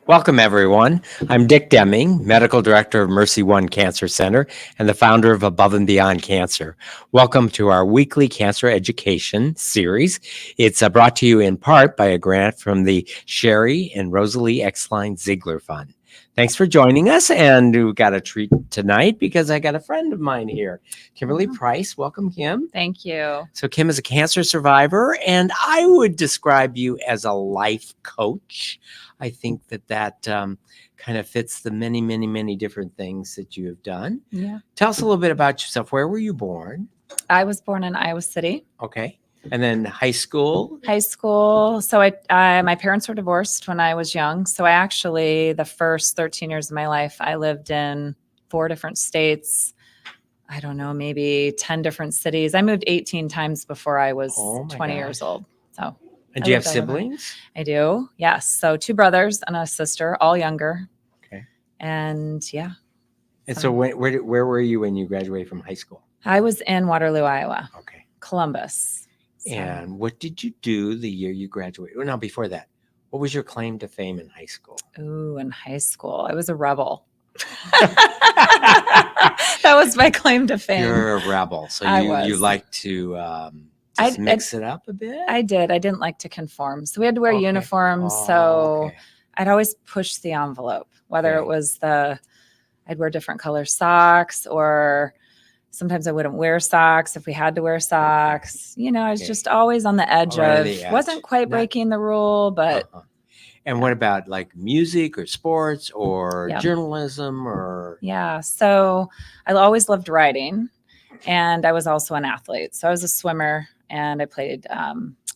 Welcome, everyone. I'm Dick Deming, Medical Director of Mercy One Cancer Center and the founder of Above and Beyond Cancer. Welcome to our weekly cancer education series. It's brought to you in part by a grant from the Sherry and Rosalie Exline Ziegler Fund. Thanks for joining us, and we've got a treat tonight because I got a friend of mine here, Kimberly Price. Welcome, Kim. Thank you. So Kim is a cancer survivor, and I would describe you as a life coach. I think that kind of fits the many different things that you have done. Yeah. Tell us a little bit about yourself. Where were you born? I was born in Iowa City. Okay. And then high school? High school. So my parents were divorced when I was young. So I actually, the first 13 years of my life, I lived in 4 different states. I don't know, maybe 10 different cities. I moved 18 times before I was 20 years old. So. And do you have siblings? I do. Yes. So 2 brothers and a sister, all younger. Okay. And yeah. And so where were you when you graduated from high school? I was in Waterloo, Iowa. Okay. Columbus. So. And what did you do the year you graduated? Well, no, before that, what was your claim to fame in high school? Ooh, in high school, I was a rebel. That was my claim to fame. You're a rebel. So you like to mix it up a bit? I did. I didn't like to conform. So we had to wear uniforms. So I'd always push the envelope, whether it was I'd wear different color socks, or sometimes I wouldn't wear socks if we had to wear socks. You know, I was just always on the edge wasn't quite breaking the rule, but. And what about like music or sports or journalism or? Yeah. So I always loved writing, and I was also an athlete. So I was a swimmer, and I played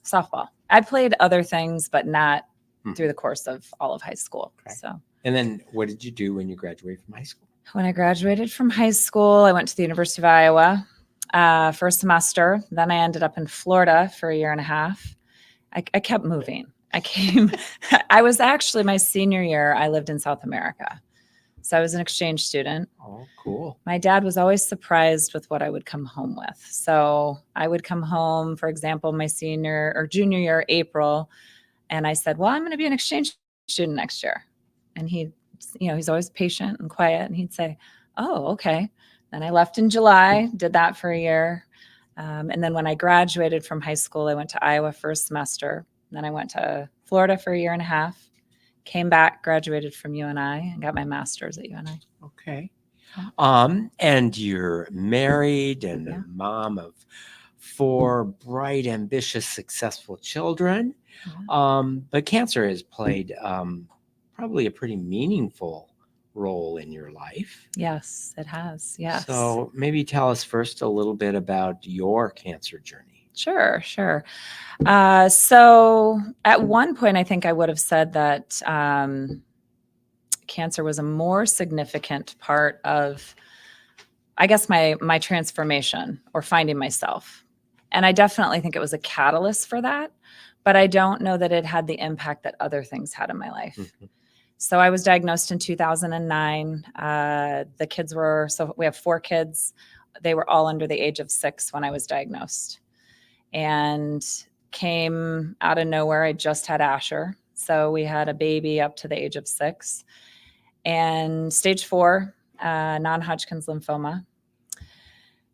softball. I played other things, but not through the course of all of high school. Okay. So. And then what did you do when you graduated from high school? When I graduated from high school, I went to the University of Iowa for a semester. Then I ended up in Florida for a year and a half. I kept moving. I was actually, my senior year, I lived in South America. So I was an exchange student. Oh, cool. My dad was always surprised with what I would come home with. So I would come home, for example, my senior or junior year, April, and I said, well, I'm going to be an exchange student next year. And he's always patient and quiet, and he'd say, oh, okay. Then I left in July, did that for a year. And then when I graduated from high school, I went to Iowa for a semester. Then I went to Florida for a year and a half, came back, graduated from UNI, and got my master's at UNI. Okay. And you're married and a mom of 4 bright, ambitious, successful children. But cancer has played probably a pretty meaningful role in your life. Yes, it has. Yes. So maybe tell us first a little bit about your cancer journey. Sure. So at one point, I think I would have said that cancer was a more significant part of, I guess, my transformation or finding myself. And I definitely think it was a catalyst for that, but I don't know that it had the impact that other things had in my life. Mm-hmm. So I was diagnosed in 2009. The kids so we have 4 kids. They were all under the age of 6 when I was diagnosed. And came out of nowhere. I just had Asher. So we had a baby up to the age of 6. And stage 4, non-Hodgkin's lymphoma.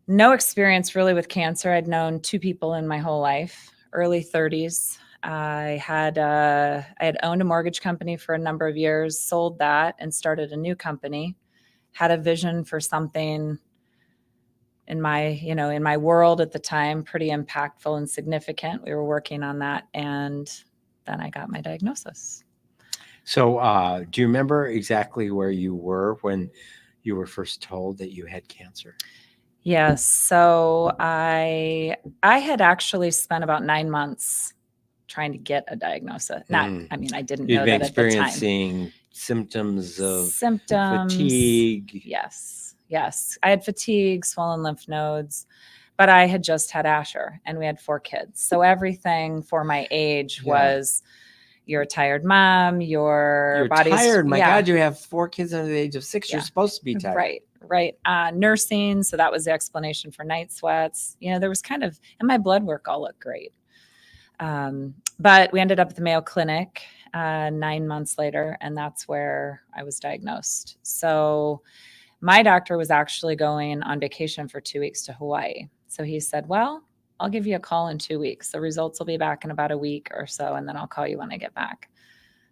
No experience really with cancer. I'd known 2 people in my whole life, early 30s. I had owned a mortgage company for a number of years, sold that, and started a new company. Had a vision for something in my world at the time, pretty impactful and significant. We were working on that, and then I got my diagnosis. So do you remember exactly where you were when you were first told that you had cancer? Yes. So I had actually spent about 9 months trying to get a diagnosis. I didn't know that at the time. You've been experiencing symptoms of fatigue. Yes. I had fatigue, swollen lymph nodes, but I had just had Asher, and we had 4 kids. So everything for my age was, you're a tired mom, your body's tired. My God, you have 4 kids under the age of 6. You're supposed to be tired. Right. Nursing. So that was the explanation for night sweats. There was and my blood work all looked great. But we ended up at the Mayo Clinic, 9 months later, and that's where I was diagnosed. So my doctor was actually going on vacation for 2 weeks to Hawaii. So he said, well, I'll give you a call in 2 weeks. The results will be back in about a week or so, and then I'll call you when I get back.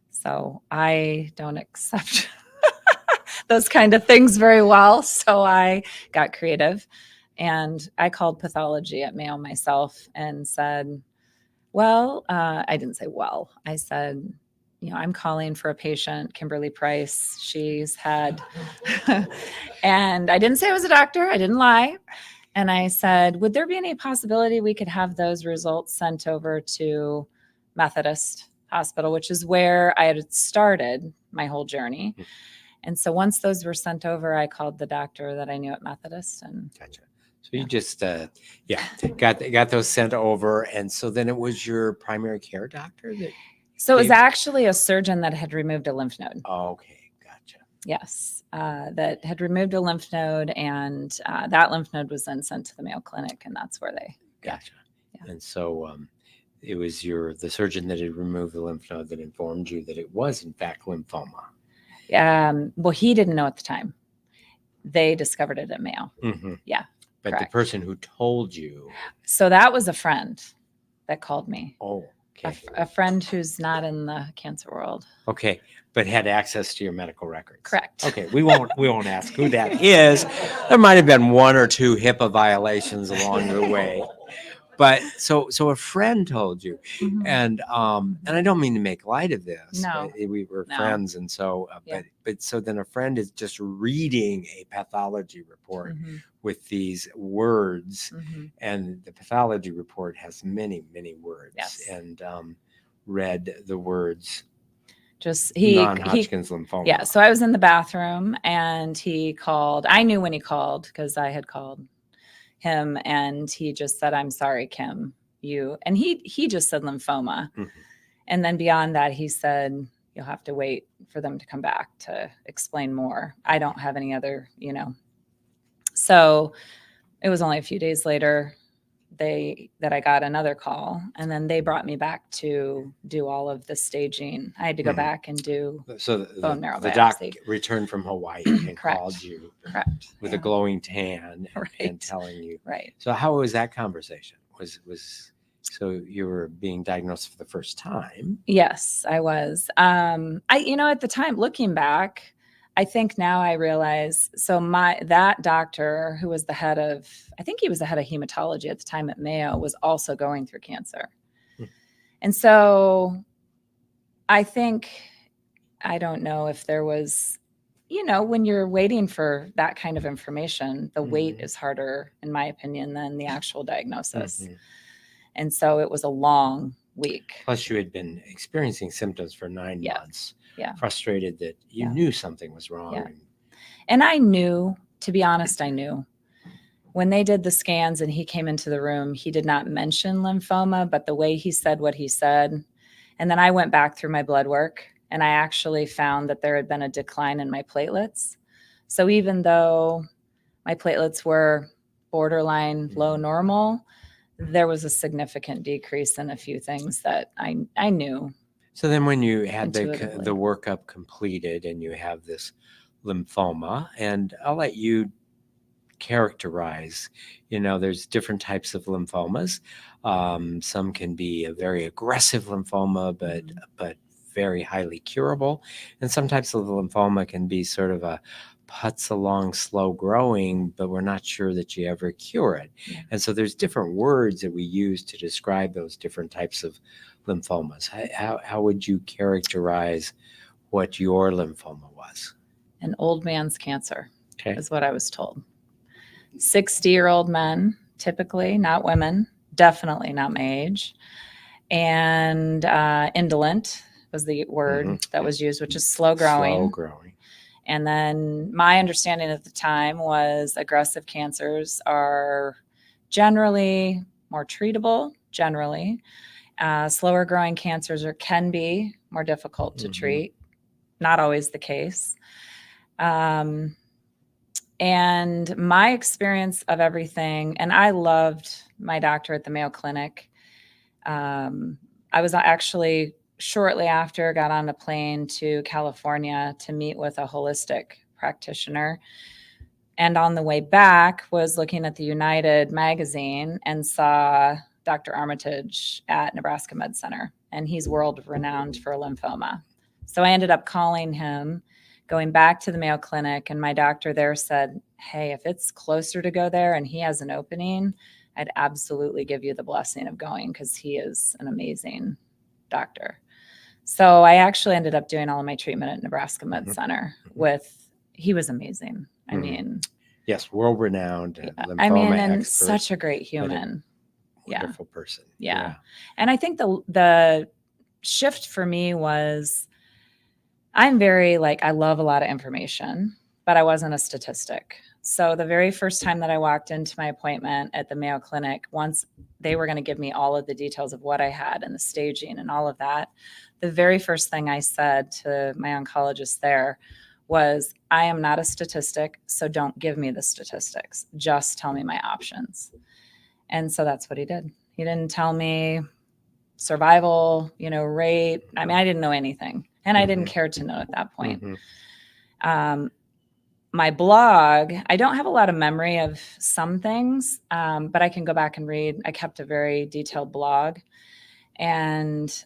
So I don't accept those kind of things very well. So I got creative and I called pathology at Mayo myself and said, well, I didn't say, well, I said, I'm calling for a patient, Kimberly Price. She's had, and I didn't say I was a doctor. I didn't lie. And I said, would there be any possibility we could have those results sent over to Methodist Hospital, which is where I had started my whole journey. And so once those were sent over, I called the doctor that I knew at Methodist. And Gotcha. So you just, got those sent over. And so then it was your primary care doctor that. So it was actually a surgeon that had removed a lymph node. Oh, okay. Gotcha. Yes. That had removed a lymph node, and that lymph node was then sent to the Mayo Clinic, and that's where they. Gotcha. Yeah. And so it was the surgeon that had removed the lymph node that informed you that it was in fact lymphoma. Well, he didn't know at the time. They discovered it at Mayo. Mm-hmm. Yeah. But correct. The person who told you. So that was a friend that called me. Oh, okay. A friend who's not in the cancer world. Okay. But had access to your medical records. Correct. Okay. We won't ask who that is. There might have been one or two HIPAA violations along the way. But so a friend told you, Mm-hmm. and I don't mean to make light of this. No, we were friends, and so but so then a friend is just reading a pathology report Mm-hmm. with these words, Mm-hmm. and the pathology report has many words, yes. and read the words. Just non-Hodgkin's lymphoma. Yeah. So I was in the bathroom, and he called. I knew when he called because I had called him, and he just said, I'm sorry, Kim, and he just said lymphoma. Mm-hmm. And then beyond that, he said, you'll have to wait for them to come back to explain more. I don't have any other, So it was only a few days later that I got another call, and then they brought me back to do all of the staging. I had to go Mm-hmm. back and do bone marrow the biopsy. doc returned from Hawaii and Correct. called you. Correct. With a glowing tan Right. and telling you. Right. So how was that conversation? So you were being diagnosed for the first time? Yes, I was. At the time, looking back, I think now I realize, so that doctor who was I think he was the head of hematology at the time at Mayo, was also going through cancer. And so I don't know if there was, when you're waiting for that kind of information, the wait is harder, in my opinion, than the actual diagnosis. Mm-hmm. And so it was a long week. Plus you had been experiencing symptoms for 9 months. Yeah. Frustrated that you knew something was wrong. Yeah. And I knew, to be honest, when they did the scans and he came into the room, he did not mention lymphoma, but the way he said what he said. And then I went back through my blood work, and I actually found that there had been a decline in my platelets. So even though my platelets were borderline low normal, there was a significant decrease in a few things that I knew. So then when you had the workup completed and you have this lymphoma, and I'll let you characterize, there's different types of lymphomas. Some can be a very aggressive lymphoma, but very highly curable. And some types of lymphoma can be sort of a putz along, slow growing, but we're not sure that you ever cure it. Yeah. And so there's different words that we use to describe those different types of lymphomas. How would you characterize what your lymphoma was? An old man's cancer, is what I was told. 60-year-old men, typically, not women, definitely not my age. And indolent was the word that was used, which is slow growing. Slow growing. And then my understanding at the time was aggressive cancers are generally more treatable, slower growing cancers can be more difficult to treat. Not always the case. And my experience of everything, and I loved my doctor at the Mayo Clinic. I was actually shortly after, got on a plane to California to meet with a holistic practitioner. And on the way back, was looking at the United magazine and saw Dr. Armitage at Nebraska Med Center, and he's world renowned for lymphoma. So I ended up calling him, going back to the Mayo Clinic, and my doctor there said, hey, if it's closer to go there and he has an opening, I'd absolutely give you the blessing of going, because he is an amazing doctor. So I actually ended up doing all of my treatment at Nebraska Med Center he was amazing. I mean, yes, world-renowned lymphoma I mean, and expert, such a great human. wonderful person. Yeah. And I think the shift for me was, I'm very I love a lot of information, but I wasn't a statistic. So the very first time that I walked into my appointment at the Mayo Clinic, once they were going to give me all of the details of what I had and the staging and all of that, the very first thing I said to my oncologist there was, I am not a statistic, so don't give me the statistics. Just tell me my options. And so that's what he did. He didn't tell me survival, rate. I mean, I didn't know anything, and I didn't care to know at that point. My blog, I don't have a lot of memory of some things, but I can go back and read. I kept a very detailed blog, and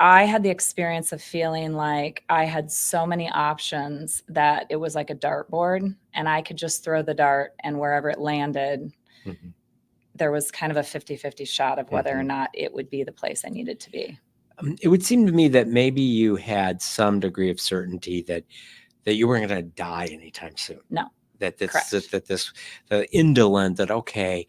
I had the experience of feeling like I had so many options that it was like a dartboard, and I could just throw the dart, and wherever it landed, there was kind of a 50-50 shot of whether or not it would be the place I needed to be. It would seem to me that maybe you had some degree of certainty that you weren't going to die anytime soon. No. The indolent, that, okay,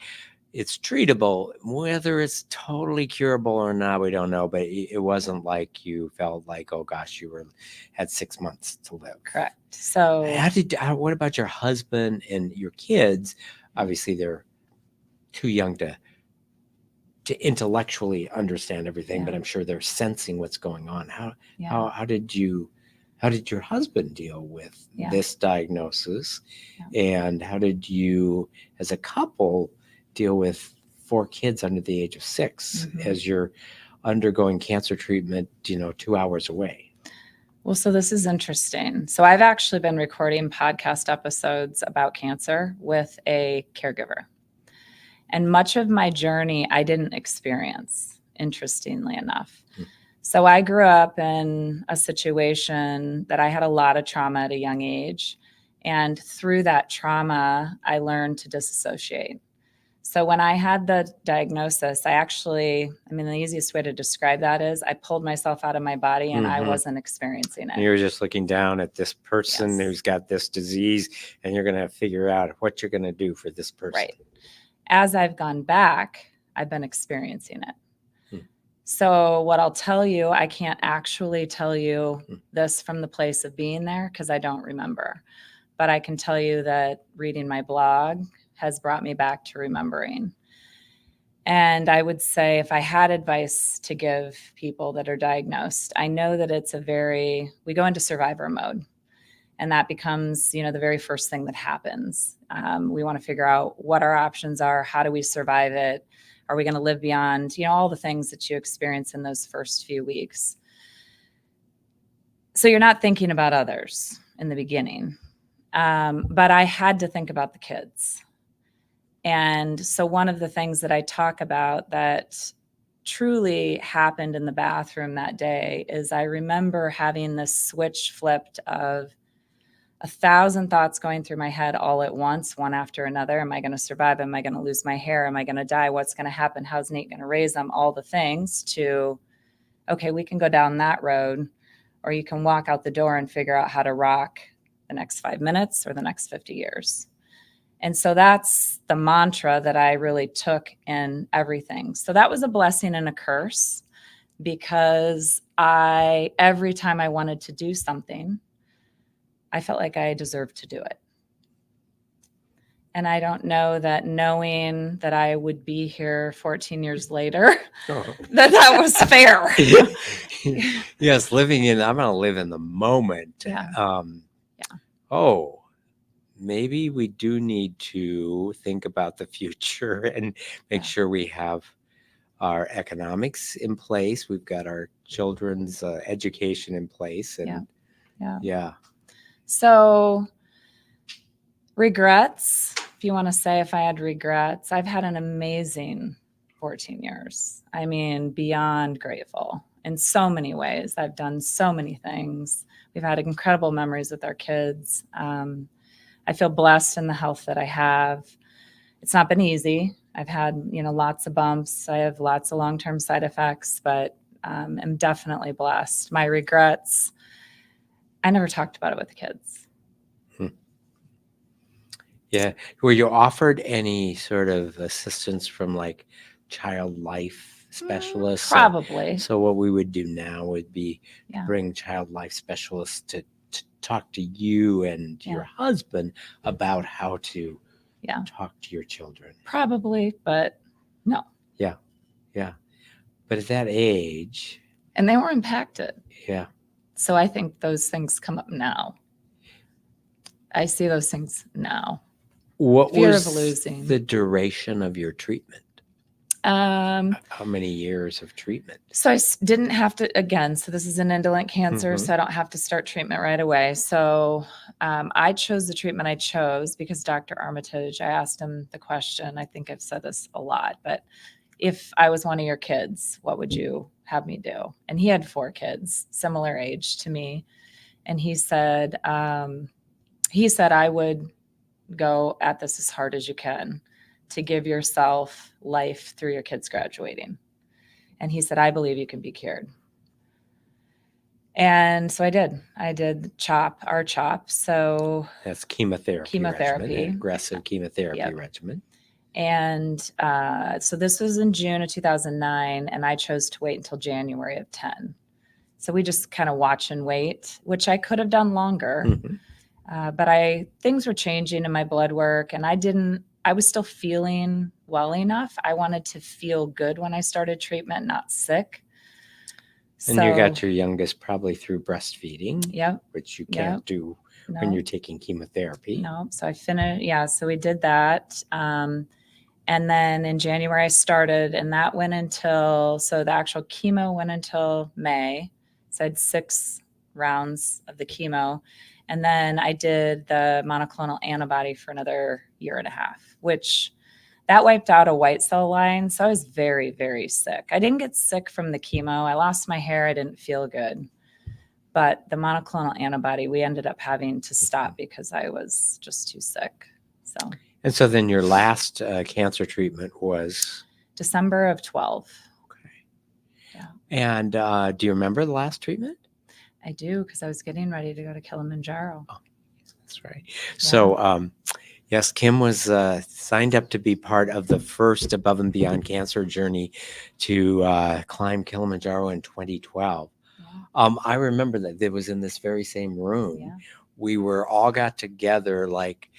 it's treatable. Whether it's totally curable or not, we don't know. But it wasn't like you felt like, oh gosh, you had 6 months to live. Correct. So what about your husband and your kids? Obviously, they're too young to intellectually understand everything, but I'm sure they're sensing what's going on. How did your husband deal with this diagnosis? And how did you, as a couple, deal with 4 kids under the age of 6 as you're undergoing cancer treatment, 2 hours away? Well, so this is interesting. So I've actually been recording podcast episodes about cancer with a caregiver. And much of my journey I didn't experience, interestingly enough. So I grew up in a situation that I had a lot of trauma at a young age. And through that trauma, I learned to disassociate. So when I had the diagnosis, the easiest way to describe that is I pulled myself out of my body and I wasn't experiencing it. And you're just looking down at this person who's got this disease, and you're going to figure out what you're going to do for this person. Right. As I've gone back, I've been experiencing it. So what I'll tell you, I can't actually tell you this from the place of being there because I don't remember. But I can tell you that reading my blog has brought me back to remembering. And I would say if I had advice to give people that are diagnosed, I know that we go into survivor mode. And that becomes, the very first thing that happens. We want to figure out what our options are. How do we survive it? Are we going to live beyond, all the things that you experience in those first few weeks? So you're not thinking about others in the beginning. But I had to think about the kids. And so one of the things that I talk about that truly happened in the bathroom that day is I remember having this switch flipped of 1,000 thoughts going through my head all at once, one after another. Am I going to survive? Am I going to lose my hair? Am I going to die? What's going to happen? How's Nate going to raise them? All the things to, okay, we can go down that road, or you can walk out the door and figure out how to rock the next 5 minutes or the next 50 years. And so that's the mantra that I really took in everything. So that was a blessing and a curse, because every time I wanted to do something, I felt like I deserved to do it. And I don't know that knowing that I would be here 14 years later, that was fair. Yes, I'm going to live in the moment. Yeah. Oh, maybe we do need to think about the future and make sure we have our economics in place. We've got our children's education in place. And yeah. So regrets, if you want to say if I had regrets, I've had an amazing 14 years. I mean, beyond grateful in so many ways. I've done so many things. We've had incredible memories with our kids. I feel blessed in the health that I have. It's not been easy. I've had, lots of bumps. I have lots of long-term side effects, but I'm definitely blessed. My regrets, I never talked about it with the kids. Yeah. Were you offered any sort of assistance from like child life specialists? Probably. So what we would do now would be Yeah. bring child life specialists to talk to you and your husband about how to talk to your children. Probably, but no. Yeah. Yeah. But at that age. And they were impacted. Yeah. So I think those things come up now. I see those things now. What Fear was of losing. the duration of your treatment? How many years of treatment? So I didn't have to, again, so this is an indolent cancer, so I don't have to start treatment right away. So I chose the treatment I chose because Dr. Armitage, I asked him the question, I think I've said this a lot, but if I was one of your kids, what would you have me do? And he had 4 kids, similar age to me. And he said, I would go at this as hard as you can to give yourself life through your kids graduating. And he said, I believe you can be cured. And so I did our CHOP. So that's chemotherapy. Regimen, aggressive chemotherapy regimen. And so this was in June of 2009, and I chose to wait until January of 10. So we just kind of watch and wait, which I could have done longer. But things were changing in my blood work, and I was still feeling well enough. I wanted to feel good when I started treatment, not sick. And you got your youngest probably through breastfeeding, which you can't do when you're taking chemotherapy. No, so I finished. So we did that. And then in January I started, and that went so the actual chemo went until May. So I had 6 rounds of the chemo. And then I did the monoclonal antibody for another 1.5 years, which that wiped out a white cell line. So I was very, very sick. I didn't get sick from the chemo. I lost my hair. I didn't feel good. But the monoclonal antibody, we ended up having to stop because I was just too sick. And so then your last cancer treatment was? December of 12. Okay. Yeah. And do you remember the last treatment? I do, because I was getting ready to go to Kilimanjaro. Oh, that's right. Yeah. So, yes, Kim was signed up to be part of the first Above and Beyond Cancer journey to climb Kilimanjaro in 2012. Yeah. I remember that it was in this very same room. Yeah. We all got together like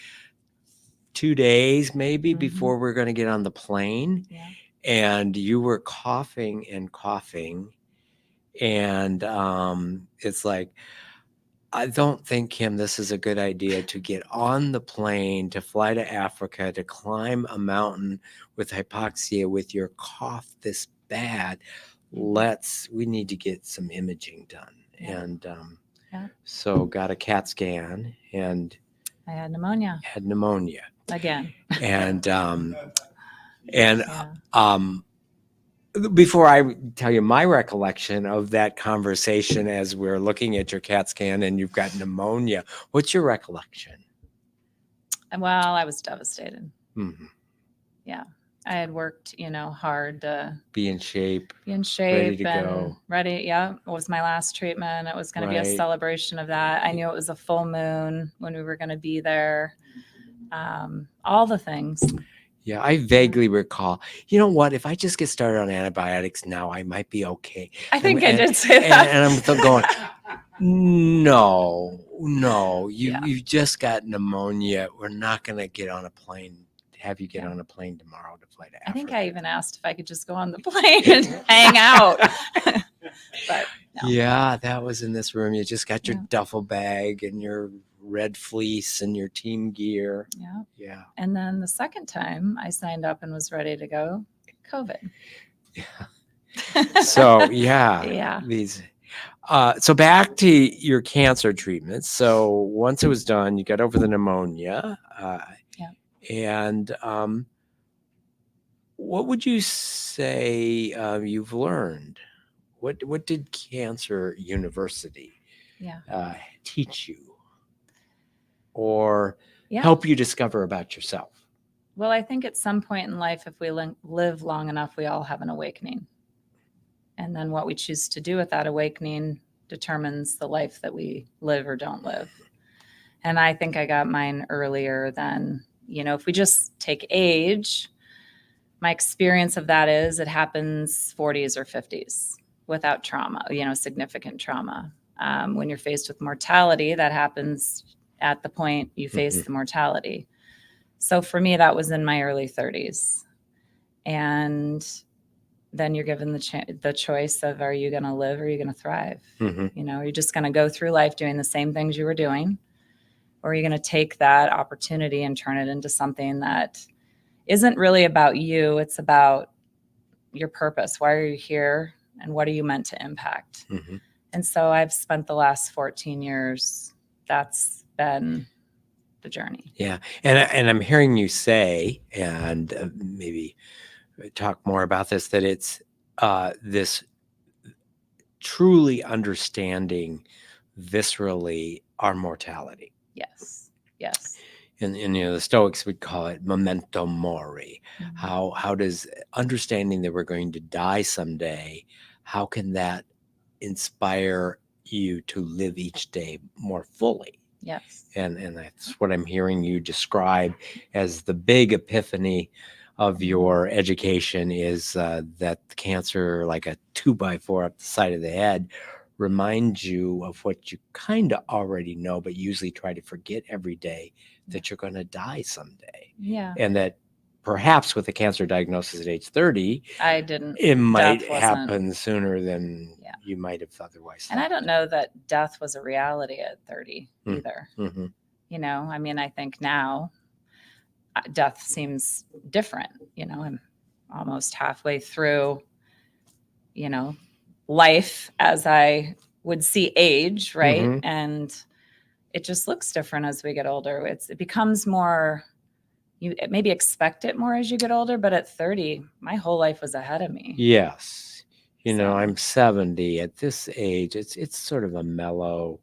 2 days maybe before we're going to get on the plane. Yeah. And you were coughing and coughing. And it's like, I don't think, Kim, this is a good idea to get on the plane, to fly to Africa, to climb a mountain with hypoxia with your cough this bad. We need to get some imaging done. Yeah. And so got a CAT scan, and I had pneumonia. Again. And before I tell you my recollection of that conversation as we're looking at your CAT scan and you've got pneumonia, what's your recollection? Well, I was devastated. Mm-hmm. Yeah. I had worked, hard to be in shape, ready to go. Ready. Yeah. It was my last treatment. It was going to be a celebration of that. I knew it was a full moon when we were going to be there. All the things. Yeah, I vaguely recall. You know what? If I just get started on antibiotics now, I might be okay. I think I did say that. And I'm going, no, you just got pneumonia. We're not going to get on a plane, have you get on a plane tomorrow to fly to Africa. I think I even asked if I could just go on the plane and hang out. But no. Yeah, that was in this room. You just got your duffel bag and your red fleece and your team gear. Yeah. And then the second time I signed up and was ready to go, COVID. So yeah, Yeah. these. So back to your cancer treatment. So once it was done, you got over the pneumonia. Yeah. And what would you say you've learned? What did Cancer University Yeah. teach you or Yeah. help you discover about yourself? Well, I think at some point in life, if we live long enough, we all have an awakening. And then what we choose to do with that awakening determines the life that we live or don't live. And I think I got mine earlier than, if we just take age, my experience of that is it happens 40s or 50s without trauma, significant trauma. When you're faced with mortality, that happens at the point you face the mortality. So for me, that was in my early 30s. And then you're given the choice of, are you going to live or are you going to thrive? You're just going to go through life doing the same things you were doing, or are you going to take that opportunity and turn it into something that isn't really about you? It's about your purpose. Why are you here? And what are you meant to impact? And so I've spent the last 14 years, that's been the journey. Yeah. And I'm hearing you say, and maybe talk more about this, that it's this truly understanding viscerally our mortality. Yes. Yes. And the Stoics would call it memento mori. How does understanding that we're going to die someday, how can that inspire you to live each day more fully? Yes. And that's what I'm hearing you describe as the big epiphany of your education, is that cancer, like a 2x4 up the side of the head, reminds you of what you kind of already know, but usually try to forget every day, that you're going to die someday. Yeah. And that perhaps with a cancer diagnosis at age 30, I didn't. it might death wasn't- happen sooner than you might have otherwise thought. And I don't know that death was a reality at 30 either. I mean, I think now death seems different. I'm almost halfway through, life as I would see age, right? And it just looks different as we get older. It becomes more, you maybe expect it more as you get older, but at 30, my whole life was ahead of me. Yes. I'm 70 at this age. It's sort of a mellow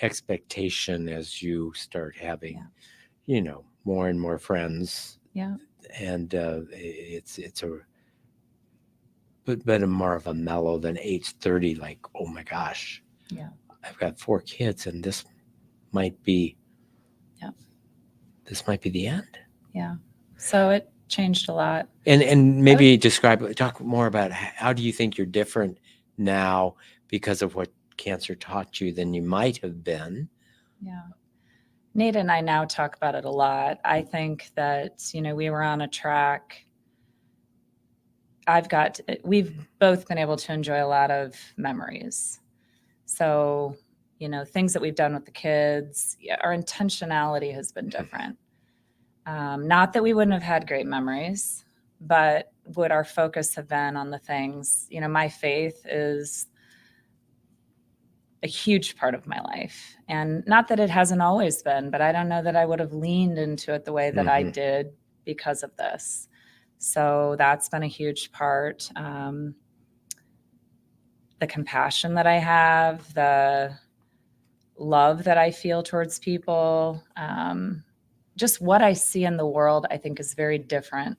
expectation as you start having, more and more friends. Yeah. And it's a but more of a mellow than age 30, like, oh my gosh. Yeah. I've got 4 kids and this might be the end. Yeah. So it changed a lot. And maybe talk more about how do you think you're different now because of what cancer taught you than you might have been? Yeah. Nate and I now talk about it a lot. I think that, we were on a track. We've both been able to enjoy a lot of memories. So, things that we've done with the kids, our intentionality has been different. Not that we wouldn't have had great memories, but would our focus have been on the things, my faith is a huge part of my life. And not that it hasn't always been, but I don't know that I would have leaned into it the way that I did because of this. So that's been a huge part. The compassion that I have, the love that I feel towards people, just what I see in the world, I think is very different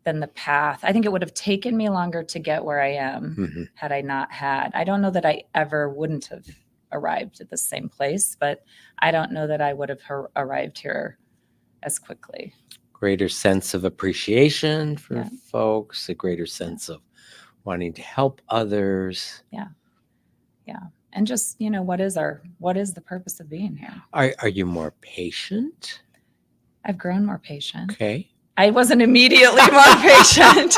than the path. I think it would have taken me longer to get where I am had I not had. I don't know that I ever wouldn't have arrived at the same place, but I don't know that I would have arrived here as quickly. Greater sense of appreciation for folks, a greater sense of wanting to help others. Yeah. And just, what is the purpose of being here? Are you more patient? I've grown more patient. Okay. I wasn't immediately more patient.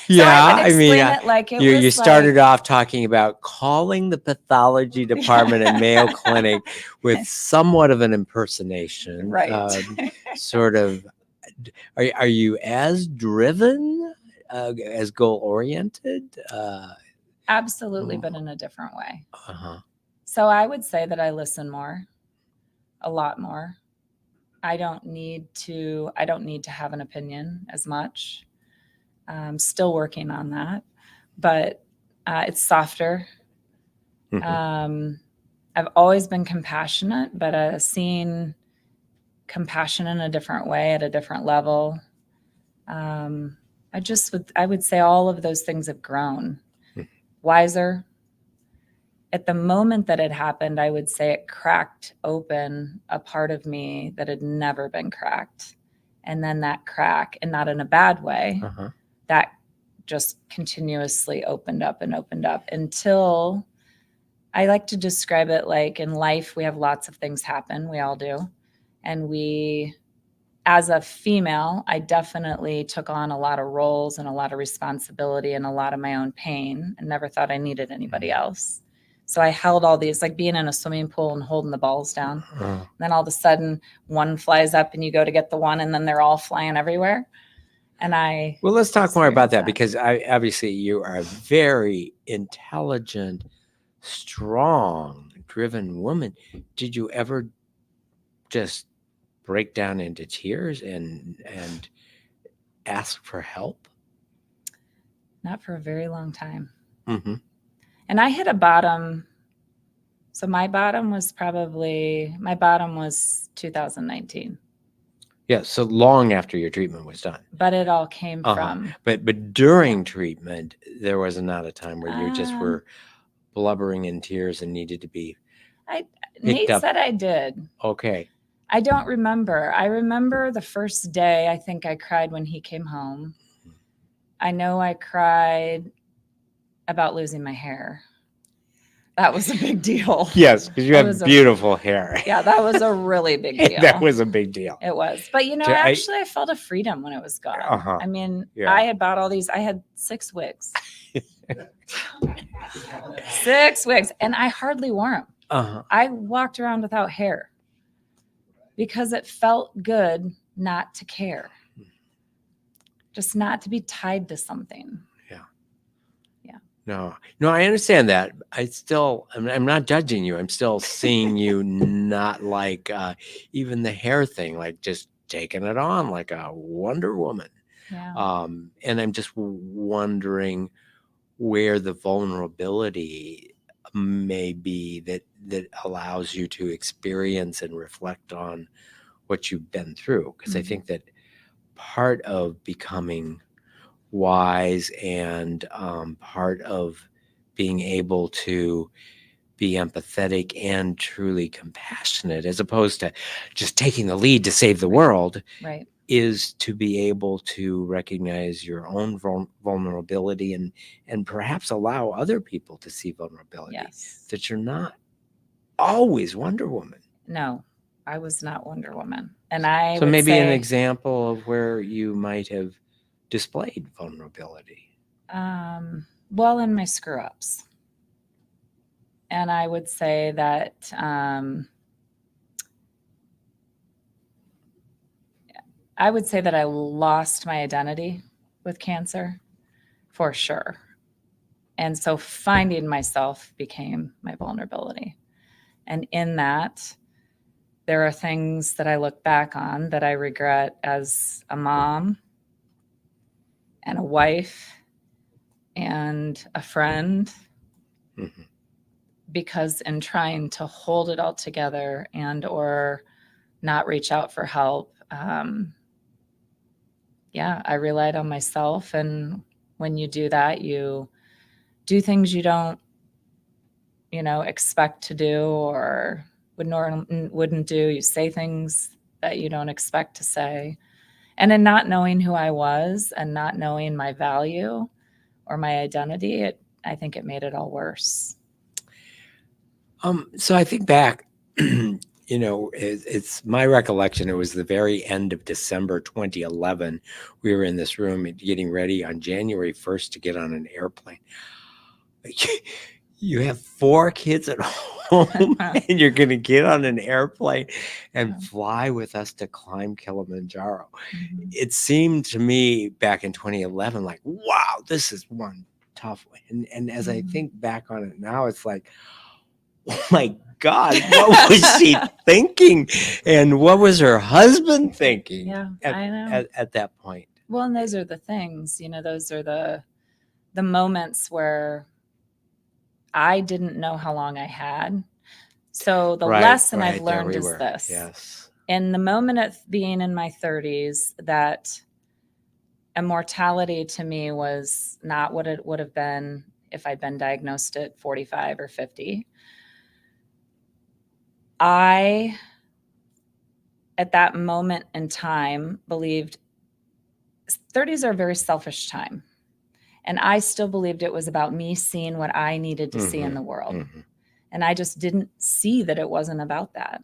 You started off talking about calling the pathology department at Mayo Clinic with somewhat of an impersonation. Right. Sort of, are you as driven as goal oriented? Absolutely, but in a different way. Uh-huh. So I would say that I listen more, a lot more. I don't need to have an opinion as much. I'm still working on that, but it's softer. Mhm. I've always been compassionate, but seeing compassion in a different way at a different level. I would say all of those things have grown. Wiser. At the moment that it happened, I would say it cracked open a part of me that had never been cracked. And then that crack, and not in a bad way, Uh-huh. that just continuously opened up until I like to describe it like in life, we have lots of things happen. We all do. And as a female, I definitely took on a lot of roles and a lot of responsibility and a lot of my own pain and never thought I needed anybody else. So I held all these, like being in a swimming pool and holding the balls down. Uh-huh. Then all of a sudden one flies up and you go to get the one and then they're all flying everywhere. And Well, let's talk more about that, experienced because obviously you are a very intelligent, strong, driven woman. Did you ever just break down into tears and ask for help? not for a very long time. Mm-hmm. And I hit a bottom. So my bottom was 2019. Yeah, so long after your treatment was done. But it all came Uh-huh. from, But during treatment, there was not a time where you just Um, were blubbering in tears and needed to be Nate up. said I did. Okay. I don't remember. I remember the first day, I think I cried when he came home. I know I cried about losing my hair. That was a big deal. Yes, because you That have was beautiful hair. Yeah, that was a really big deal. That was a big deal. It was. But actually I felt a freedom when it was gone. Uh-huh. I mean, Yeah. I had bought all these, I had 6 wigs. 6 wigs, and I hardly wore them. Uh-huh. I walked around without hair because it felt good not to care. Just not to be tied to something. No, I understand that. I'm not judging you. I'm still seeing you not like even the hair thing, like just taking it on like a Wonder Woman. Yeah. And I'm just wondering where the vulnerability may be that allows you to experience and reflect on what you've been through. Because I think that part of becoming wise and part of being able to be empathetic and truly compassionate, as opposed to just taking the lead to save the world, Right. is to be able to recognize your own vulnerability and perhaps allow other people to see vulnerability. Yes. That you're not always Wonder Woman. No, I was not Wonder Woman. And so maybe an example of where you might have displayed vulnerability. Well, in my screw ups. And I would say that I lost my identity with cancer for sure. And so finding myself became my vulnerability. And in that, there are things that I look back on that I regret as a mom and a wife and a friend, because in trying to hold it all together and or not reach out for help, I relied on myself. And when you do that, you do things you don't, expect to do or wouldn't do. You say things that you don't expect to say. And in not knowing who I was and not knowing my value or my identity, I think it made it all worse. So I think back, it's my recollection. It was the very end of December 2011. We were in this room getting ready on January 1st to get on an airplane. You have 4 kids at home and you're going to get on an airplane and fly with us to climb Kilimanjaro. Mhm. It seemed to me back in 2011 like, wow, this is one tough one. And as I think back on it now, it's like, oh my God, what was she thinking? And what was her husband thinking Yeah, I know. at that point? Well, and those are the things, those are the moments where I didn't know how long I had. So the lesson I've there learned we is were. this. Yes. In the moment of being in my 30s, that immortality to me was not what it would have been if I'd been diagnosed at 45 or 50. I, at that moment in time, believed 30s are a very selfish time. And I still believed it was about me seeing what I needed to see in the world. And I just didn't see that it wasn't about that.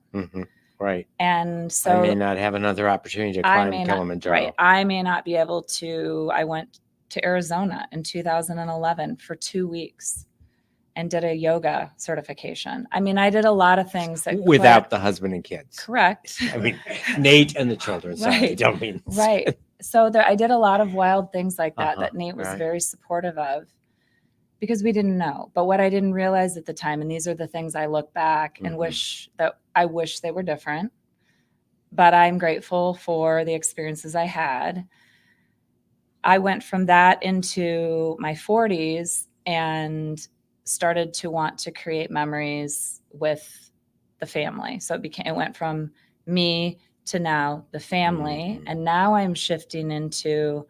Right. And so I may not have another opportunity to climb Kilimanjaro. Right. I may not be able to. I went to Arizona in 2011 for 2 weeks and did a yoga certification. I mean, I did a lot of things that without the husband and kids. Correct. I mean, Nate and the children. Sorry, Right. don't mean. Right. So I did a lot of wild things like that that Nate was very supportive of because we didn't know. But what I didn't realize at the time, and these are the things I look back and wish they were different, but I'm grateful for the experiences I had. I went from that into my 40s and started to want to create memories with the family. So it went from me to now the family. And now I'm shifting into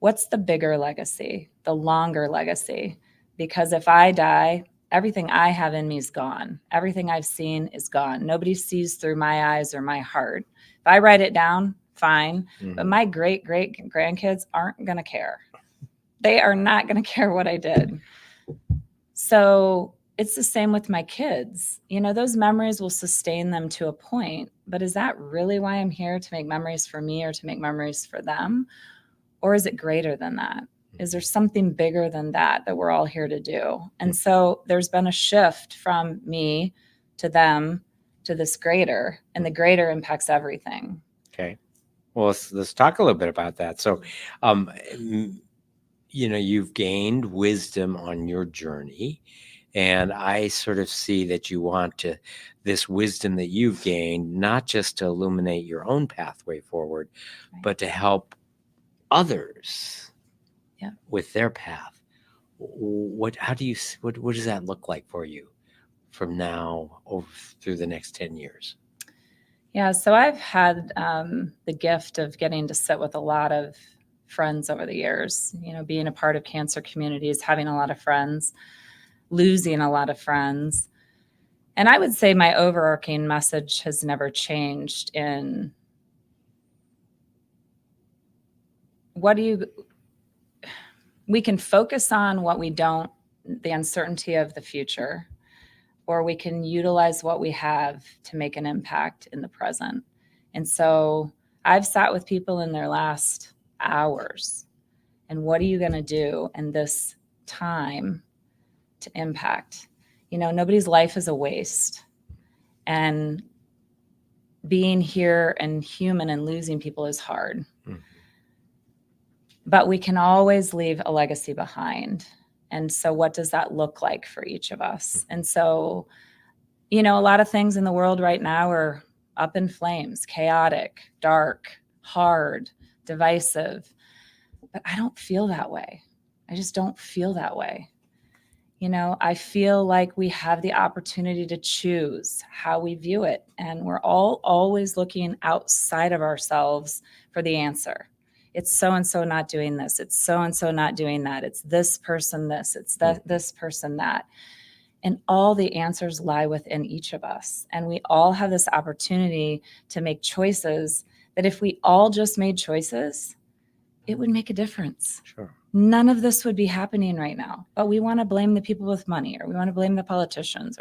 what's the bigger legacy, the longer legacy? Because if I die, everything I have in me is gone. Everything I've seen is gone. Nobody sees through my eyes or my heart. If I write it down, fine. But my great grandkids aren't going to care. They are not going to care what I did. So it's the same with my kids. Those memories will sustain them to a point. But is that really why I'm here, to make memories for me or to make memories for them? Or is it greater than that? Is there something bigger than that we're all here to do? And so there's been a shift from me to them to this greater, and the greater impacts everything. Okay. Well, let's talk a little bit about that. So, you've gained wisdom on your journey, and I sort of see that you want this wisdom that you've gained, not just to illuminate your own pathway forward, but to help others with their path. What does that look like for you from now over through the next 10 years? Yeah, so I've had the gift of getting to sit with a lot of friends over the years, being a part of cancer communities, having a lot of friends, losing a lot of friends. And I would say my overarching message has never changed in we can focus on what we don't, the uncertainty of the future, or we can utilize what we have to make an impact in the present. And so I've sat with people in their last hours, and what are you going to do in this time to impact? Nobody's life is a waste. And being here and human and losing people is hard. But we can always leave a legacy behind. And so what does that look like for each of us? And so, a lot of things in the world right now are up in flames, chaotic, dark, hard, divisive. But I don't feel that way. I just don't feel that way. I feel like we have the opportunity to choose how we view it. And we're all always looking outside of ourselves for the answer. It's so-and-so not doing this. It's so-and-so not doing that. It's this person this. It's this person that. And all the answers lie within each of us. And we all have this opportunity to make choices that if we all just made choices, it would make a difference. Sure. None of this would be happening right now. But we want to blame the people with money, or we want to blame the politicians,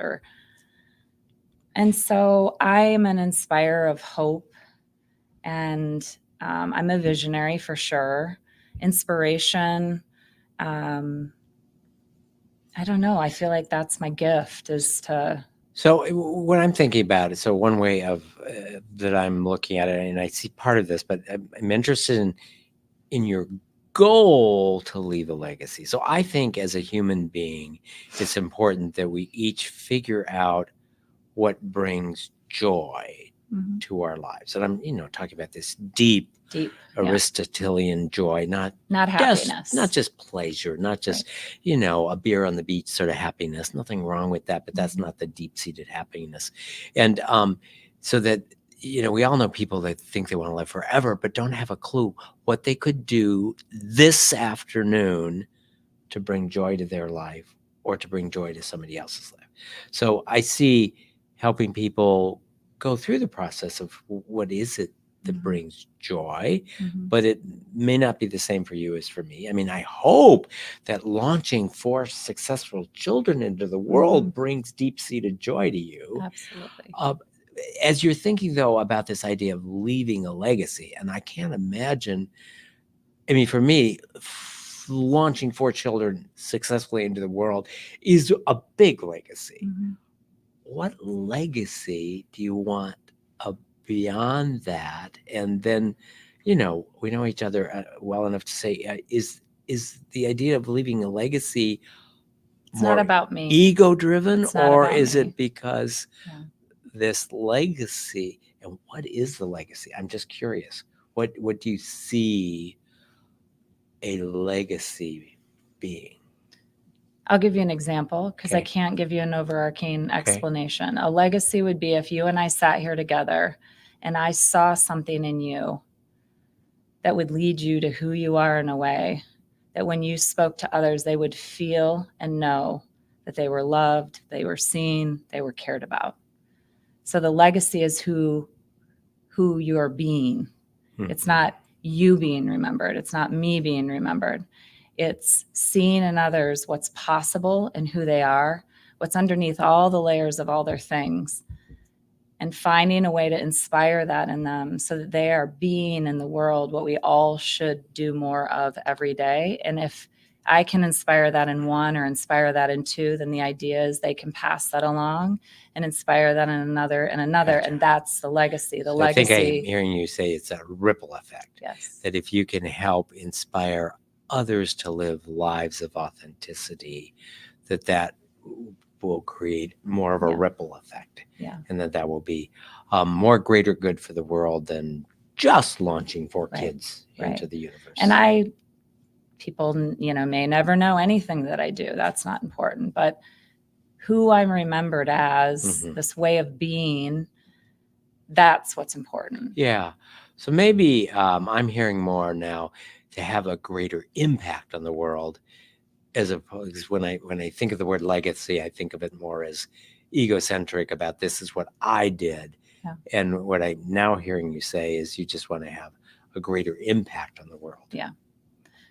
and so I am an inspirer of hope, and I'm a visionary for sure. Inspiration. I don't know. I feel like that's my gift, is to, So what I'm thinking about is, so one way of that I'm looking at it, and I see part of this, but I'm interested in your goal to leave a legacy. So I think as a human being, it's important that we each figure out what brings joy Mhm. to our lives. And I'm, talking about this deep deep, Aristotelian joy, not happiness. just pleasure, not just, Right. a beer on the beach sort of happiness. Nothing wrong with that, but that's Mhm. not the deep-seated happiness. And so that, we all know people that think they want to live forever, but don't have a clue what they could do this afternoon to bring joy to their life or to bring joy to somebody else's life. So I see helping people go through the process of what is it that Mhm. brings joy, Mhm. but it may not be the same for you as for me. I mean, I hope that launching 4 successful children into the world brings deep-seated joy to you. Absolutely. As you're thinking, though, about this idea of leaving a legacy, and I can't imagine, I mean, for me, launching 4 children successfully into the world is a big legacy. Mhm. What legacy do you want beyond that? And then, we know each other well enough to say, is the idea of leaving a legacy It's not more about me. ego-driven, It's not or about is me. it because Yeah. this legacy? And what is the legacy? I'm just curious. What do you see a legacy being? I'll give you an example because I Okay. can't give you an overarching Okay. explanation. A legacy would be if you and I sat here together and I saw something in you that would lead you to who you are in a way that when you spoke to others, they would feel and know that they were loved, they were seen, they were cared about. So the legacy is who you're being. It's not you being remembered. It's not me being remembered. It's seeing in others what's possible and who they are, what's underneath all the layers of all their things, and finding a way to inspire that in them so that they are being in the world what we all should do more of every day. And if I can inspire that in one or inspire that in two, then the idea is they can pass that along and inspire that in another and another. Gotcha. And that's the legacy. The So I think I'm legacy. hearing you say it's a ripple effect. Yes. That if you can help inspire others to live lives of authenticity, that will create more of a Yeah. ripple effect. Yeah. And that will be more greater good for the world than just launching 4 kids into the universe. And people, may never know anything that I do. That's not important. But who I'm remembered as, this way of being, that's what's important. Yeah. So maybe I'm hearing more now to have a greater impact on the world, as opposed, when I think of the word legacy, I think of it more as egocentric about this is what I did. Yeah. And what I'm now hearing you say is you just want to have a greater impact on the world. Yeah.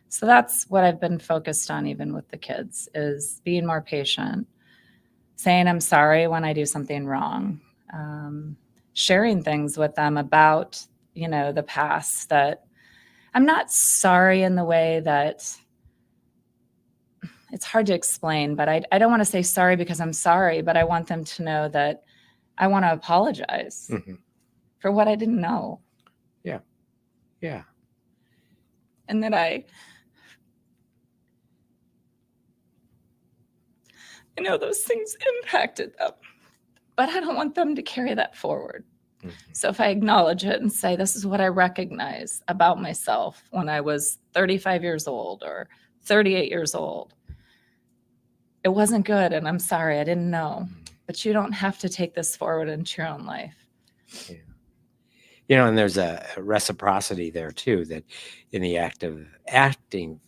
So that's what I've been focused on, even with the kids, is being more patient, saying I'm sorry when I do something wrong, sharing things with them about, the past, that I'm not sorry in the way that it's hard to explain, but I don't want to say sorry because I'm sorry, but I want them to know that I want to apologize for what I didn't know. Yeah. Yeah. And that I know those things impacted them, but I don't want them to carry that forward. So if I acknowledge it and say, this is what I recognize about myself when I was 35 years old or 38 years old, it wasn't good. And I'm sorry, I didn't know, but you don't have to take this forward into your own life. Yeah. And there's a reciprocity there too, that in the act of asking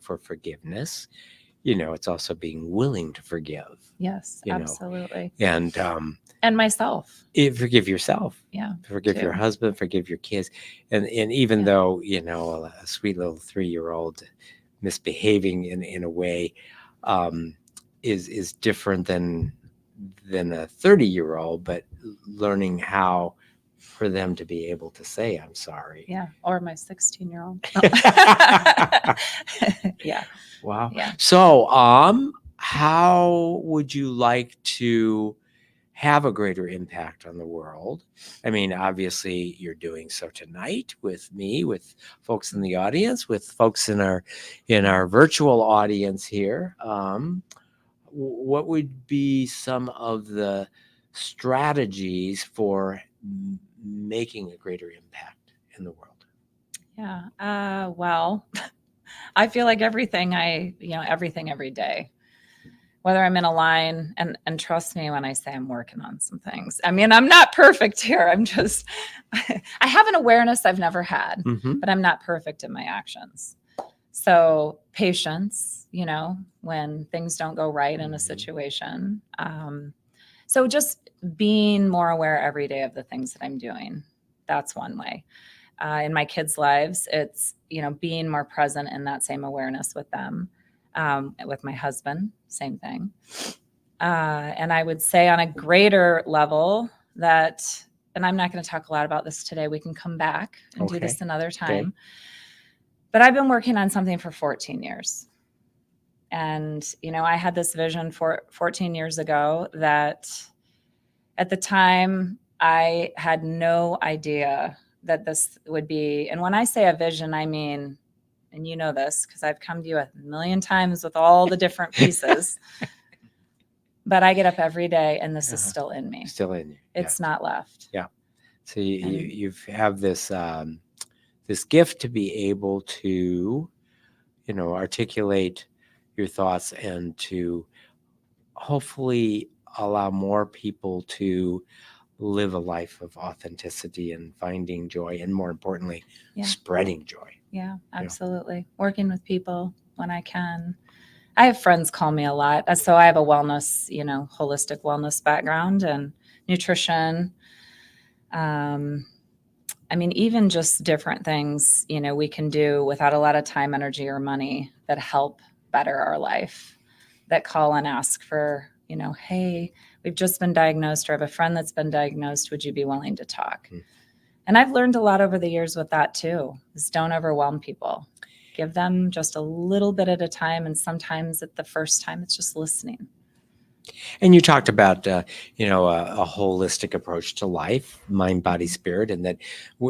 for forgiveness, it's also being willing to forgive. Yes, absolutely. And myself. Forgive yourself. Yeah. Forgive your husband, forgive your kids. And even though, a sweet little 3-year-old misbehaving in a way is different than a 30-year-old, but learning how for them to be able to say, I'm sorry. Yeah. Or my 16-year-old. Yeah. Wow. Yeah. So, how would you like to have a greater impact on the world? I mean, obviously you're doing so tonight with me, with folks in the audience, with folks in our virtual audience here. What would be some of the strategies for making a greater impact in the world? Yeah. Well, I feel like everything everything every day, whether I'm in a line, and trust me when I say I'm working on some things. I mean, I'm not perfect here. I'm just, I have an awareness I've never had, but I'm not perfect in my actions. So patience, when things don't go right in a situation. So just being more aware every day of the things that I'm doing. That's one way. In my kids' lives, it's, being more present in that same awareness with them. With my husband, same thing. And I would say on a greater level that, and I'm not going to talk a lot about this today. We can come back and do this another time. Okay. But I've been working on something for 14 years. And, I had this vision for 14 years ago that at the time I had no idea that this would be. And when I say a vision, I mean, and you know this because I've come to you a million times with all the different pieces, but I get up every day and this is still in me. Still in you. It's not left. Yeah. So you have this this gift to be able to, articulate your thoughts and to hopefully allow more people to live a life of authenticity and finding joy, and more importantly, spreading joy. Yeah, absolutely. Working with people when I can. I have friends call me a lot. So I have a wellness, holistic wellness background and nutrition. I mean, even just different things, we can do without a lot of time, energy, or money that help better our life, that call and ask for, hey, we've just been diagnosed, or I have a friend that's been diagnosed. Would you be willing to talk? And I've learned a lot over the years with that too, is don't overwhelm people. Give them just a little bit at a time. And sometimes at the first time, it's just listening. And you talked about, a holistic approach to life, mind, body, spirit, and that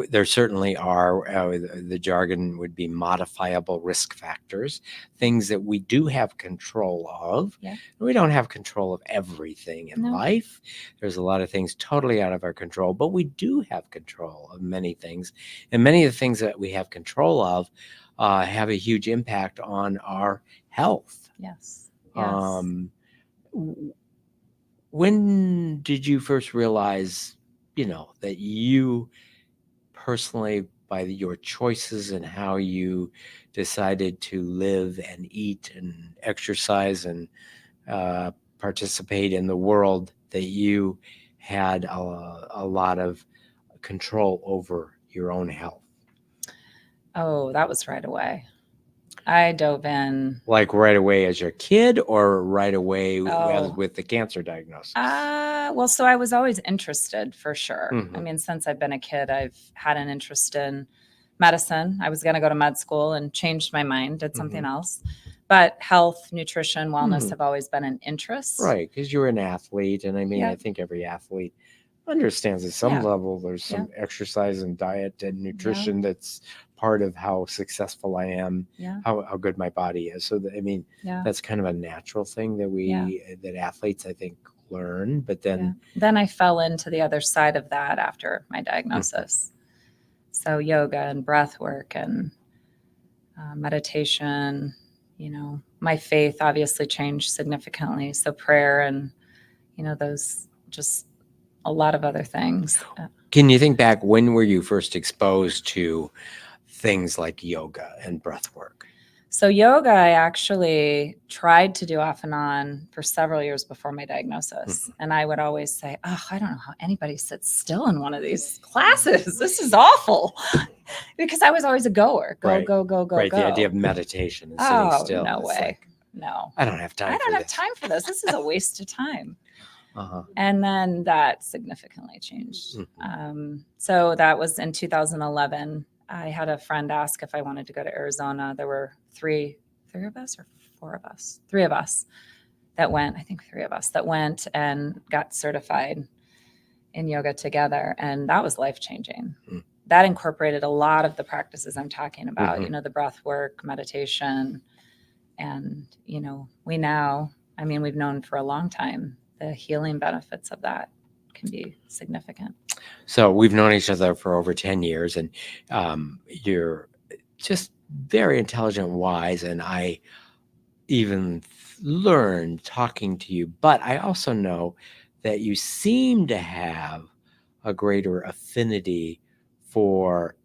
there certainly are, the jargon would be modifiable risk factors, things that we do have control of. Yeah. We don't have control of everything in life. There's a lot of things totally out of our control, but we do have control of many things. And many of the things that we have control of have a huge impact on our health. Yes. When did you first realize, that you personally, by your choices and how you decided to live and eat and exercise and participate in the world, that you had a lot of control over your own health? Oh, that was right away. I dove in. Like right away as your kid, or right away with the cancer diagnosis? Well, so I was always interested, for sure. I mean, since I've been a kid, I've had an interest in medicine. I was going to go to med school and changed my mind, did something else. But health, nutrition, wellness have always been an interest. Right, because you're an athlete. And I mean, I think every athlete understands at some level there's some exercise and diet and nutrition that's part of how successful I am, how good my body is. So that's kind of a natural thing that that athletes, I think, learn. But then I fell into the other side of that after my diagnosis. So yoga and breath work and meditation, my faith obviously changed significantly. So prayer and, those, just a lot of other things. Can you think back, when were you first exposed to things like yoga and breath work? So yoga, I actually tried to do off and on for several years before my diagnosis. And I would always say, I don't know how anybody sits still in one of these classes. This is awful. Because I was always a goer. Go. Right, the idea of meditation and sitting still. No way. No. I don't have time for this. I don't have time for this. This is a waste of time. And then that significantly changed. So that was in 2011. I had a friend ask if I wanted to go to Arizona. There were three of us or four of us, three of us. that went, I think 3 of us that went and got certified in yoga together. And that was life-changing. Mm. That incorporated a lot of the practices I'm talking about, Mhm. the breath work, meditation. And, we've known for a long time, the healing benefits of that can be significant. So we've known each other for over 10 years, and you're just very intelligent and wise. And I even learned talking to you, but I also know that you seem to have a greater affinity for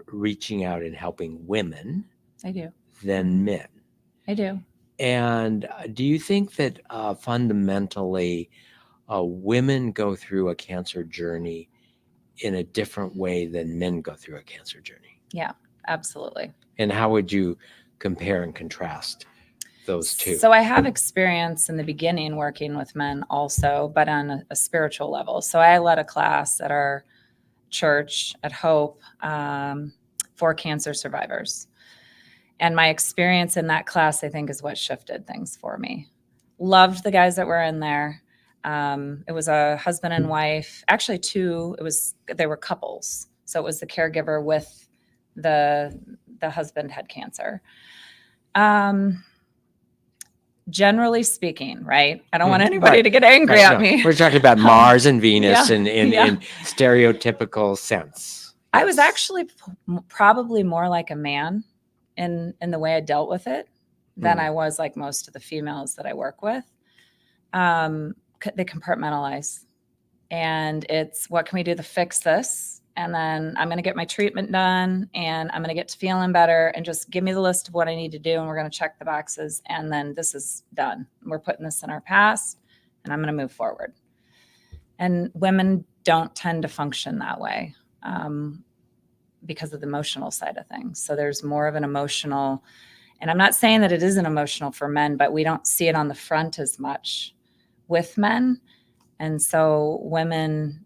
reaching out and helping women I do. than men. I do. And do you think that fundamentally women go through a cancer journey in a different way than men go through a cancer journey? Yeah, absolutely. And how would you compare and contrast those two? So I have experience in the beginning working with men also, but on a spiritual level. So I led a class at our church at Hope for cancer survivors. And my experience in that class, I think, is what shifted things for me. Loved the guys that were in there. It was a husband and wife, actually two. They were couples. So it was the caregiver with the husband had cancer. Generally speaking, right? I don't want anybody to get angry at me. We're talking about Mars and Venus yeah, in stereotypical sense. I was actually probably more like a man in the way I dealt with it than I was like most of the females that I work with. They compartmentalize, and it's what can we do to fix this? And then I'm going to get my treatment done, and I'm going to get to feeling better, and just give me the list of what I need to do, and we're going to check the boxes, and then this is done. We're putting this in our past, and I'm going to move forward. And women don't tend to function that way because of the emotional side of things. So there's more of an emotional, and I'm not saying that it isn't emotional for men, but we don't see it on the front as much with men. And so women,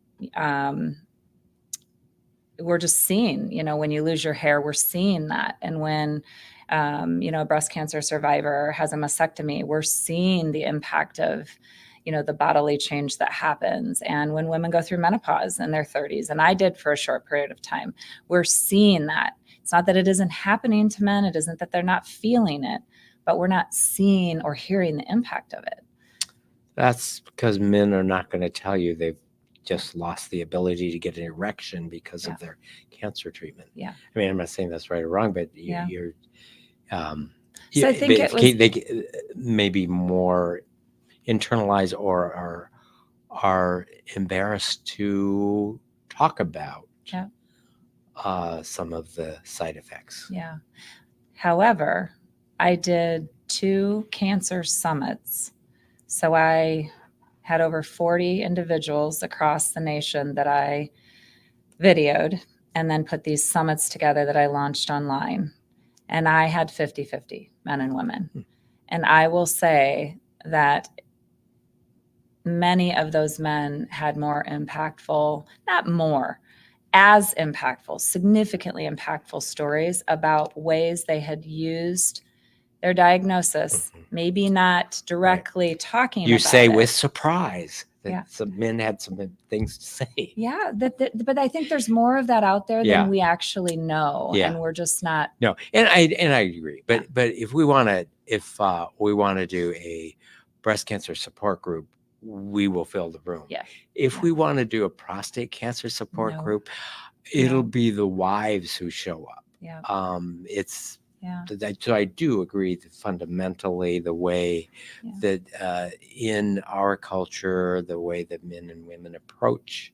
we're just seeing, when you lose your hair, we're seeing that. And when, a breast cancer survivor has a mastectomy, we're seeing the impact of, the bodily change that happens. And when women go through menopause in their 30s, and I did for a short period of time, we're seeing that. It's not that it isn't happening to men. It isn't that they're not feeling it, but we're not seeing or hearing the impact of it. That's because men are not going to tell you they've just lost the ability to get an erection because of their cancer treatment. Yeah. I mean, I'm not saying that's right or wrong, but you're, so I think it was, they may be more internalized or are embarrassed to talk about some of the side effects. Yeah. However, I did 2 cancer summits. So I had over 40 individuals across the nation that I videoed and then put these summits together that I launched online. And I had 50-50 men and women. And I will say that many of those men had more impactful, not more, as impactful, significantly impactful stories about ways they had used their diagnosis, maybe not directly talking about it. You say with surprise that some men had some things to say. Yeah, but I think there's more of that out there than we actually know, and we're just not. No, and I agree. But if we want to do a breast cancer support group, we will fill the room. Yeah. If we want to do a prostate cancer support group, it'll be the wives who show up. Yeah. So I do agree that fundamentally the way that in our culture, the way that men and women approach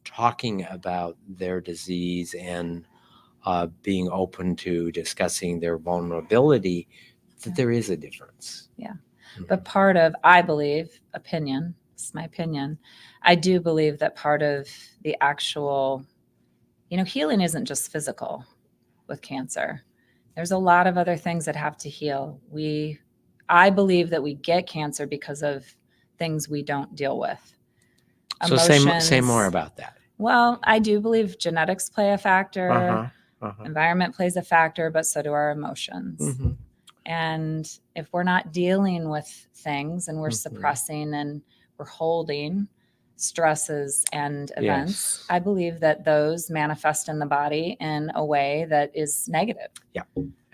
talking about their disease and being open to discussing their vulnerability, that there is a difference. Yeah. But part of, I believe, opinion, this is my opinion, I do believe that part of the actual, healing isn't just physical with cancer. There's a lot of other things that have to heal. I believe that we get cancer because of things we don't deal with. So say more about that. Well, I do believe genetics play a factor. Environment plays a factor, but so do our emotions. And if we're not dealing with things and we're Mhm. suppressing and we're holding stresses and events, Yes. I believe that those manifest in the body in a way that is negative.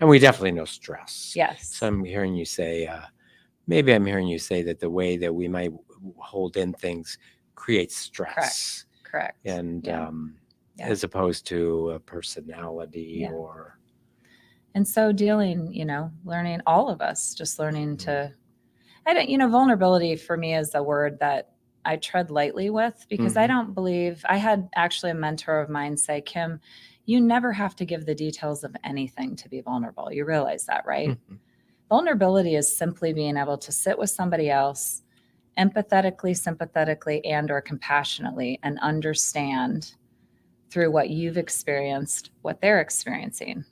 And we definitely know stress. Yes. So I'm hearing you say, maybe I'm hearing you say that the way that we might hold in things creates stress. Correct. And Yeah. as opposed to a personality Yeah. or. And so dealing, learning, all of us just learning to, vulnerability for me is a word that I tread lightly with, because I Mhm. don't believe, I had actually a mentor of mine say, Kim, you never have to give the details of anything to be vulnerable. You realize that, right? Mhm. Vulnerability is simply being able to sit with somebody else empathetically, sympathetically, and or compassionately, and understand through what you've experienced, what they're experiencing.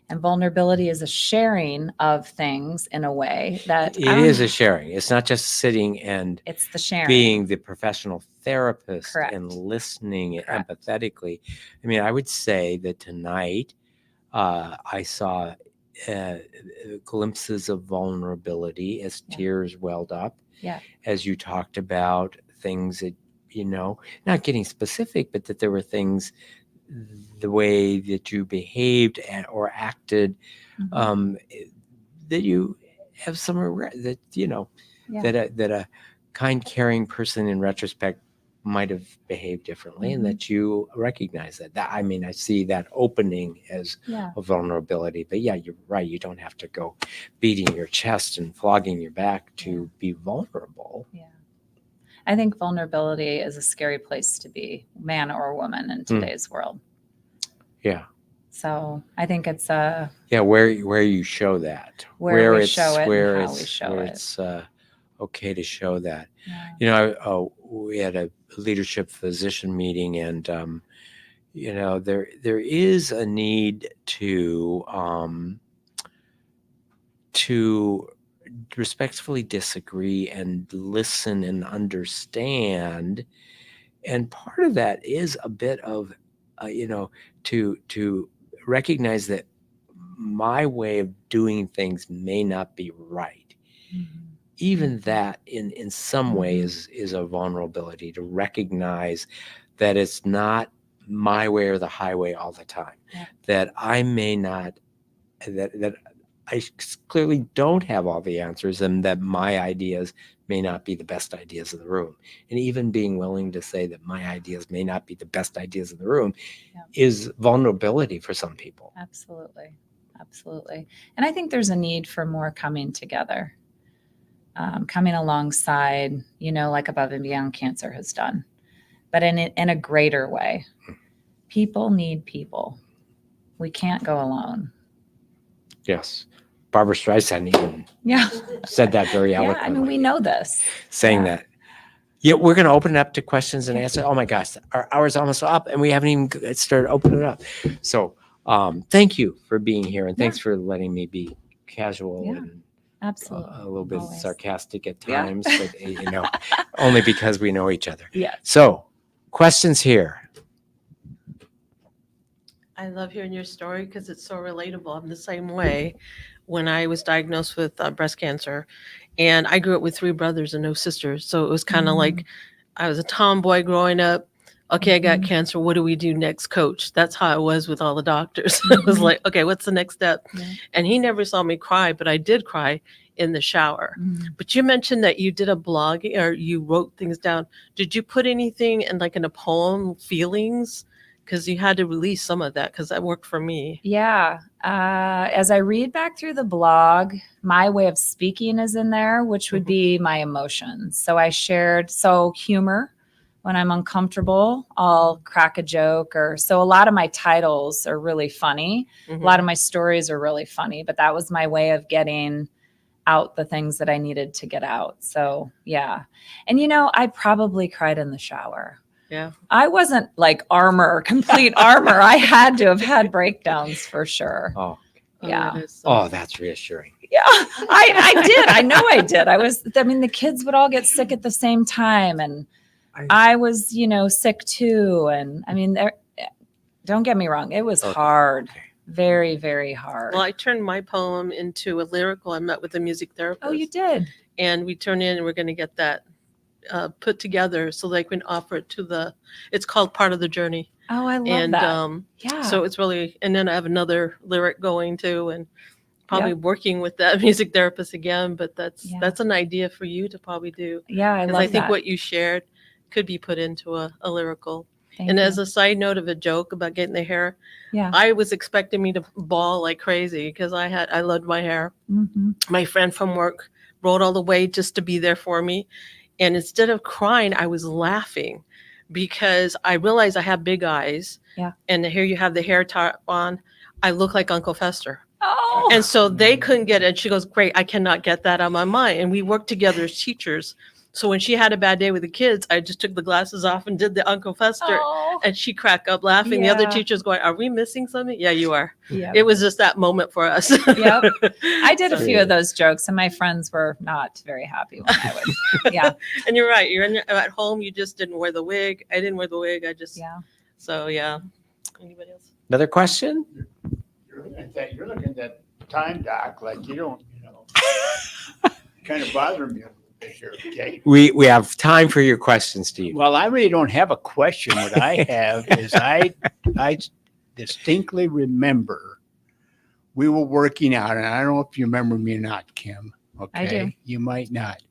And vulnerability is a sharing of things in a way that It is a sharing. It's not just sitting and it's the sharing. being the professional therapist Correct. and listening Correct. empathetically. I mean, I would say that tonight I saw glimpses of vulnerability as Yeah. tears welled up. Yeah. As you talked about things that, not getting specific, but that there were things, the way that you behaved or acted, Mhm. that you have some regret, that Yeah. that a kind, caring person in retrospect might have behaved differently, and Mhm. that you recognize that. I mean, I see that opening as Yeah. a vulnerability. But yeah, you're right. You don't have to go beating your chest and flogging your back to be vulnerable. Yeah. I think vulnerability is a scary place to be, man or woman, in today's world. Yeah. So I think it's where you show that, where we show it and how we show it. it's okay to show that. Yeah. We had a leadership physician meeting, and there is a need to respectfully disagree and listen and understand. And part of that is a bit of to recognize that my way of doing things may not be right. Mhm. Even that in some way Mhm. is a vulnerability, to recognize that it's not my way or the highway all the time. Yeah. That I may not, that I clearly don't have all the answers, and that my ideas may not be the best ideas in the room. And even being willing to say that my ideas may not be the best ideas in the room is vulnerability for some people. Absolutely. Absolutely. And I think there's a need for more coming together, coming alongside, like Above and Beyond Cancer has done, but in a greater way. People need people. We can't go alone. Yes. Barbara Streisand even said that very eloquently. Yeah, I mean, we know this. Saying that. Yeah, we're going to open it up to questions and answers. Oh my gosh, our hour's almost up, and we haven't even started opening it up. So thank you for being here, and thanks for letting me be casual and Absolutely. a little bit Always. sarcastic at Yeah. times, but only because we know each other. Yeah. So questions here. I love hearing your story because it's so relatable. I'm the same way. When I was diagnosed with breast cancer, and I grew up with 3 brothers and no sisters, so it was kind of like I was a tomboy growing up. Okay, I got cancer. What do we do next, coach? That's how I was with all the doctors. It was like, okay, what's the next step? Yeah. And he never saw me cry, but I did cry in the shower. But you mentioned that you did a blog, or you wrote things down. Did you put anything in a poem, feelings? Because you had to release some of that, because that worked for me. Yeah. As I read back through the blog, my way of speaking is in there, which would be my emotions. So I shared, humor. When I'm uncomfortable, I'll crack a joke, so a lot of my titles are really funny. A lot of my stories are really funny, but that was my way of getting out the things that I needed to get out. So yeah. And I probably cried in the shower. Yeah. I wasn't like complete armor. I had to have had breakdowns for sure. Oh, yeah. That's reassuring. Yeah, I did. I know I did. The kids would all get sick at the same time. And I was, sick too. And don't get me wrong. It was hard. Very, very hard. Well, I turned my poem into a lyrical. I met with a music therapist. Oh, you did? And we turned in and we're going to get that put together so they can offer it to it's called Part of the Journey. Oh, I love And that. Yeah. so it's really, and then I have another lyric going too, and probably working with that music therapist again, but that's an idea for you to probably do. Yeah, I love I think that. what you shared could be put into a lyrical. Thank And you. as a side note of a joke about getting the hair, Yeah. I was expecting me to bawl like crazy because I loved my hair. Mhm. My friend from work rode all the way just to be there for me. And instead of crying, I was laughing because I realized I have big eyes. Yeah. And here you have the hair top on. I look like Uncle Fester. Oh. And so they couldn't get it. She goes, great, I cannot get that out of my mind. And we worked together as teachers. So when she had a bad day with the kids, I just took the glasses off and did the Uncle Fester. Oh. And she cracked up laughing. The other Yeah. teachers going, are we missing something? Yeah, you are. Yep. It was just that moment for us. Yep. I did a So- few of those jokes, and my friends were not very happy when I would. Yeah. And you're right. At home, you just didn't wear the wig. I didn't wear the wig. I just, Yeah. so yeah. Anybody else? Another question? You're looking at that time, Doc, like you don't, kind of bothering me a little bit here, okay? We have time for your questions, Steve. Well, I really don't have a question. What I have is I distinctly remember we were working out, and I don't know if you remember me or not, Kim. Okay. I do. You might not.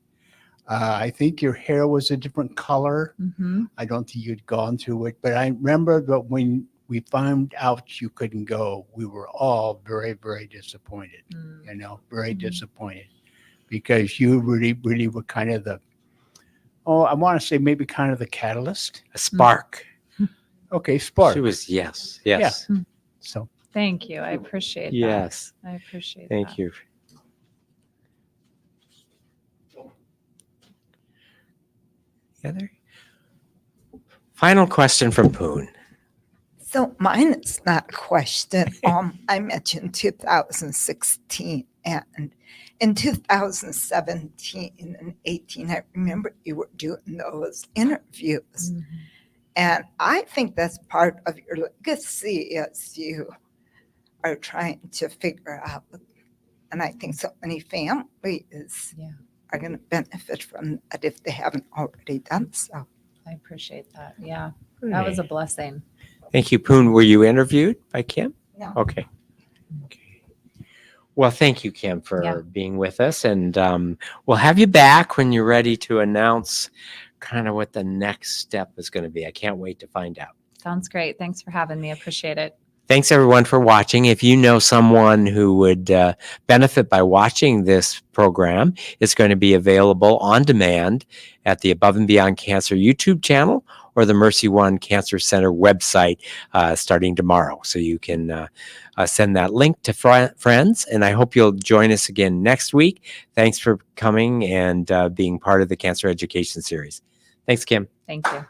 I think your hair was a different color. Mm-hmm. I don't think you'd gone through it, but I remember that when we found out you couldn't go, we were all very, very disappointed, very disappointed because you really, really were kind of I want to say maybe kind of the catalyst. A spark. Okay, spark. She was, yes. Yes. So Thank you. I appreciate that. Yes. I appreciate Thank that. you. Other? Final question from Poon. So mine is not a question. I mentioned 2016 and in 2017 and 18, I remember you were doing those interviews. Mhm. And I think that's part of your legacy as you are trying to figure out. And I think so many families Yeah. are going to benefit from that if they haven't already done so. I appreciate that. Yeah. That was a blessing. Thank you, Poon. Were you interviewed by Kim? No. Okay. Well, thank you, Kim, for Yeah. being with us. And we'll have you back when you're ready to announce kind of what the next step is going to be. I can't wait to find out. Sounds great. Thanks for having me. Appreciate it. Thanks, everyone, for watching. If you know someone who would benefit by watching this program, it's going to be available on demand at the Above and Beyond Cancer YouTube channel or the Mercy One Cancer Center website starting tomorrow. So you can send that link to friends, and I hope you'll join us again next week. Thanks for coming and being part of the Cancer Education Series. Thanks, Kim. Thank you.